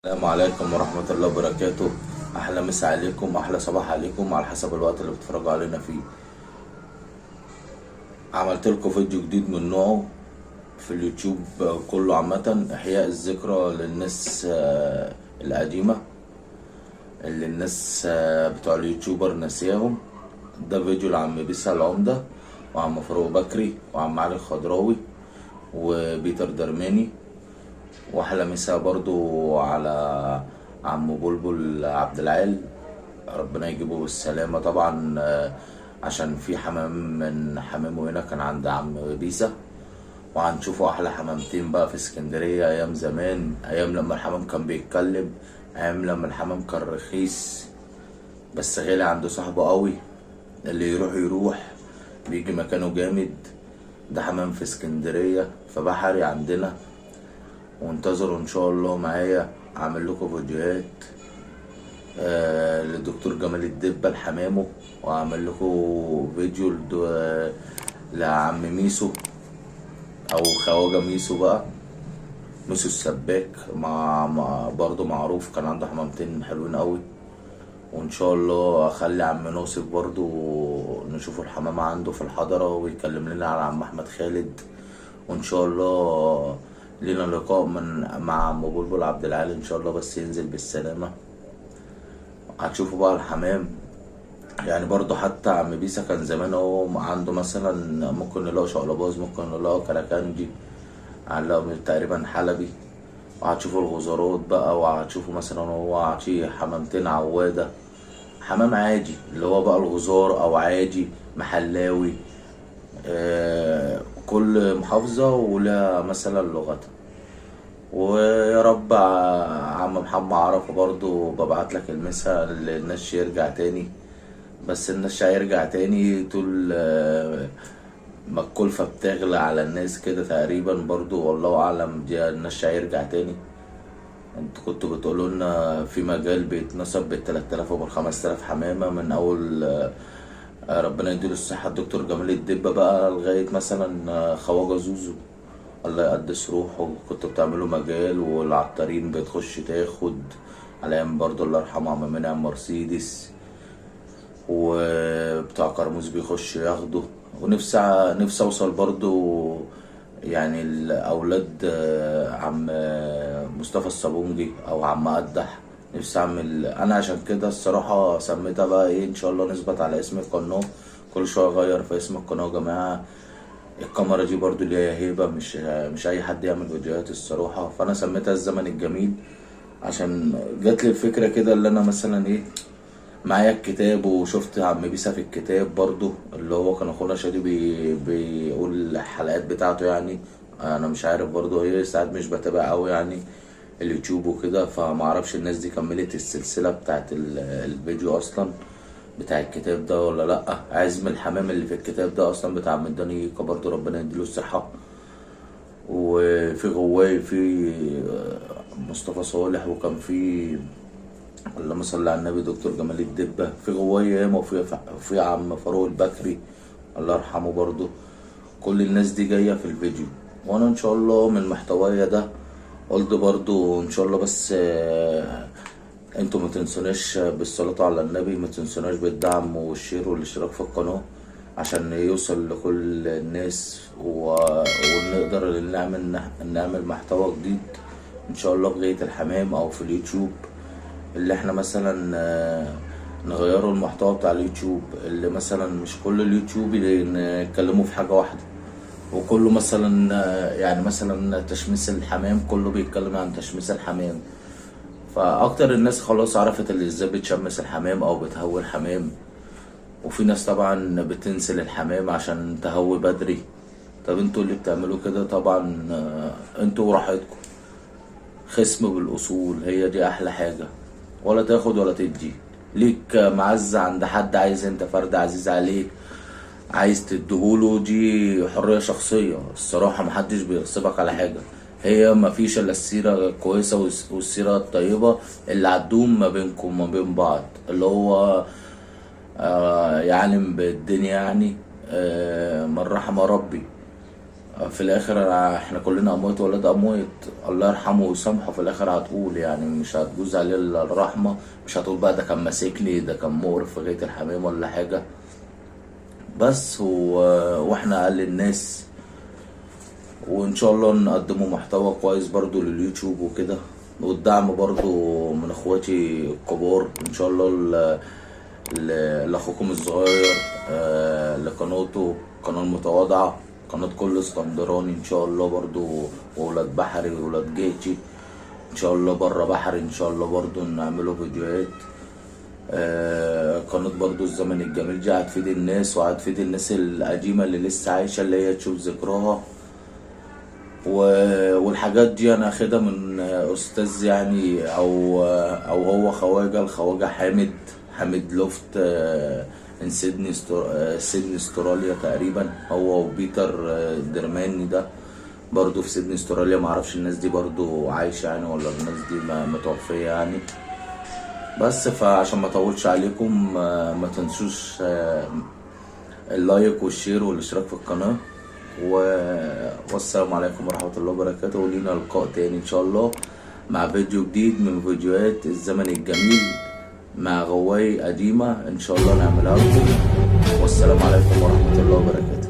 السلام عليكم ورحمة الله وبركاته. أحلى مسا عليكم، أحلى صباح عليكم على حسب الوقت اللي بتتفرجوا علينا فيه. عملت لكم فيديو جديد من نوعه في اليوتيوب كله عامة، إحياء الذكرى للناس القديمة اللي الناس بتوع اليوتيوبر ناسياهم. ده فيديو لعم بيسا العمدة وعم فاروق بكري وعم علي الخضراوي وبيتر درماني، واحلى مسا برضو على عم بلبل عبد العال، ربنا يجيبه بالسلامة طبعا. عشان في حمام من حمامه هنا كان عند عم بيسا، وهنشوفوا احلى حمامتين بقى في اسكندرية ايام زمان، ايام لما الحمام كان بيتكلم، ايام لما الحمام كان رخيص بس غالي عند صاحبه قوي، اللي يروح يروح بيجي مكانه جامد. ده حمام في اسكندرية في بحري عندنا، وانتظروا ان شاء الله معايا اعمل لكم فيديوهات للدكتور جمال الدبة لحمامه، واعمل لكم فيديو لعم ميسو او خواجة ميسو بقى، ميسو السباك مع برضه معروف، كان عنده حمامتين حلوين قوي. وان شاء الله اخلي عم ناصف برضه نشوف الحمام عنده في الحضرة ويكلم لنا على عم احمد خالد. وان شاء الله لينا لقاء مع عم بلبل عبد العال ان شاء الله، بس ينزل بالسلامة. هتشوفوا بقى الحمام، يعني برضو حتى عم بيسا كان زمان هو عنده مثلا ممكن نلاقوا شقلباز، ممكن نلاقوا كراكنجي، هنلاقوا تقريبا حلبي. وهتشوفوا الغزارات بقى، وهتشوفوا مثلا هو عشي حمامتين عوادة، حمام عادي اللي هو بقى الغزار او عادي محلاوي. كل محافظة ولها مثلا لغتها. ويا رب عم محمد عرفة برضو ببعت لك المسا للناس يرجع تاني، بس الناس هيرجع تاني طول ما الكلفة بتغلى على الناس كده تقريبا برضو، والله أعلم دي الناس هيرجع تاني. انتوا كنتوا بتقولوا لنا في مجال بيتنصب بال3000 وبال5000 حمامة من أول ربنا يديله الصحة الدكتور جمال الدبة بقى لغاية مثلا خواجة زوزو الله يقدس روحه. كنتوا بتعملوا مجال والعطارين بتخش تاخد على ايام برضه الله يرحمه عم منعم مرسيدس، وبتاع كرموز بيخش ياخده. نفسي اوصل برضه يعني الاولاد عم مصطفى الصابونجي او عم قدح، نفسي اعمل انا. عشان كده الصراحه سميتها بقى ايه، ان شاء الله نثبت على اسم القناه، كل شويه اغير في اسم القناه يا جماعه. الكاميرا دي برضو ليها هيبة، مش أي حد يعمل فيديوهات الصراحة، فأنا سميتها الزمن الجميل. عشان جات لي الفكرة كده اللي أنا مثلا إيه، معايا الكتاب وشفت عم بيسا في الكتاب برضو اللي هو كان أخونا شادي بيقول الحلقات بتاعته يعني. أنا مش عارف برضو، هي ساعات مش بتابع أوي يعني اليوتيوب وكده، فمعرفش الناس دي كملت السلسلة بتاعت الفيديو أصلا بتاع الكتاب ده ولا لأ. عزم الحمام اللي في الكتاب ده أصلا بتاع مداني برضه ربنا يديله الصحة. وفي غواي في مصطفى صالح، وكان في اللهم صل على النبي دكتور جمال الدبة في غواي ياما، وفي عم فاروق البكري الله يرحمه برضه. كل الناس دي جاية في الفيديو، وانا ان شاء الله من محتوايا ده قلت برضو ان شاء الله. بس انتوا ما تنسوناش بالصلاة على النبي، ما تنسوناش بالدعم والشير والاشتراك في القناة عشان يوصل لكل الناس ونقدر نعمل محتوى جديد ان شاء الله في غاية الحمام او في اليوتيوب، اللي احنا مثلا نغيروا المحتوى بتاع اليوتيوب، اللي مثلا مش كل اليوتيوب نتكلموا في حاجة واحدة، وكله مثلا يعني مثلا تشميس الحمام كله بيتكلم عن تشميس الحمام. فاكتر الناس خلاص عرفت اللي ازاي بتشمس الحمام او بتهوي الحمام، وفي ناس طبعا بتنزل الحمام عشان تهوي بدري. طب انتوا اللي بتعملوا كده طبعا انتوا وراحتكم، خصم بالاصول هي دي احلى حاجة، ولا تاخد ولا تدي. ليك معزة عند حد، عايز انت فرد عزيز عليك عايز تديهوله، دي حرية شخصية الصراحة، محدش بيغصبك على حاجة. هي مفيش الا السيرة الكويسة والسيرة الطيبة اللي هتدوم ما بينكم وما بين بعض، اللي هو يعلم بالدنيا يعني من رحم ربي. في الاخر احنا كلنا اموات ولاد اموات، الله يرحمه ويسامحه. في الاخر هتقول يعني مش هتجوز عليه إلا الرحمه، مش هتقول بقى ده كان ماسكني، ده كان مقرف في غايه الحمام ولا حاجه. بس واحنا اقل الناس، وان شاء الله نقدمه محتوى كويس برضو لليوتيوب وكده، والدعم برضو من اخواتي الكبار ان شاء الله. لاخوكم الصغير، لقناته، قناة المتواضعة، قناة كل اسكندراني ان شاء الله برضو، وولاد بحري وولاد جيتي ان شاء الله، بره بحري ان شاء الله برضو نعمله فيديوهات. قناة برضو الزمن الجميل دي هتفيد الناس، وهتفيد الناس القديمة اللي لسه عايشة، اللي هي تشوف ذكراها. والحاجات دي انا اخدها من استاذ يعني، او هو خواجه الخواجه حامد لوفت، من سيدني سيدني استراليا تقريبا، هو وبيتر درماني ده برضو في سيدني استراليا. معرفش الناس دي برضو عايشه يعني ولا الناس دي متوفيه يعني. بس فعشان ما اطولش عليكم، ما تنسوش اللايك والشير والاشتراك في القناه، والسلام عليكم ورحمة الله وبركاته. ولينا لقاء تاني ان شاء الله مع فيديو جديد من فيديوهات الزمن الجميل، مع غواية قديمة ان شاء الله نعملها لكم. والسلام عليكم ورحمة الله وبركاته.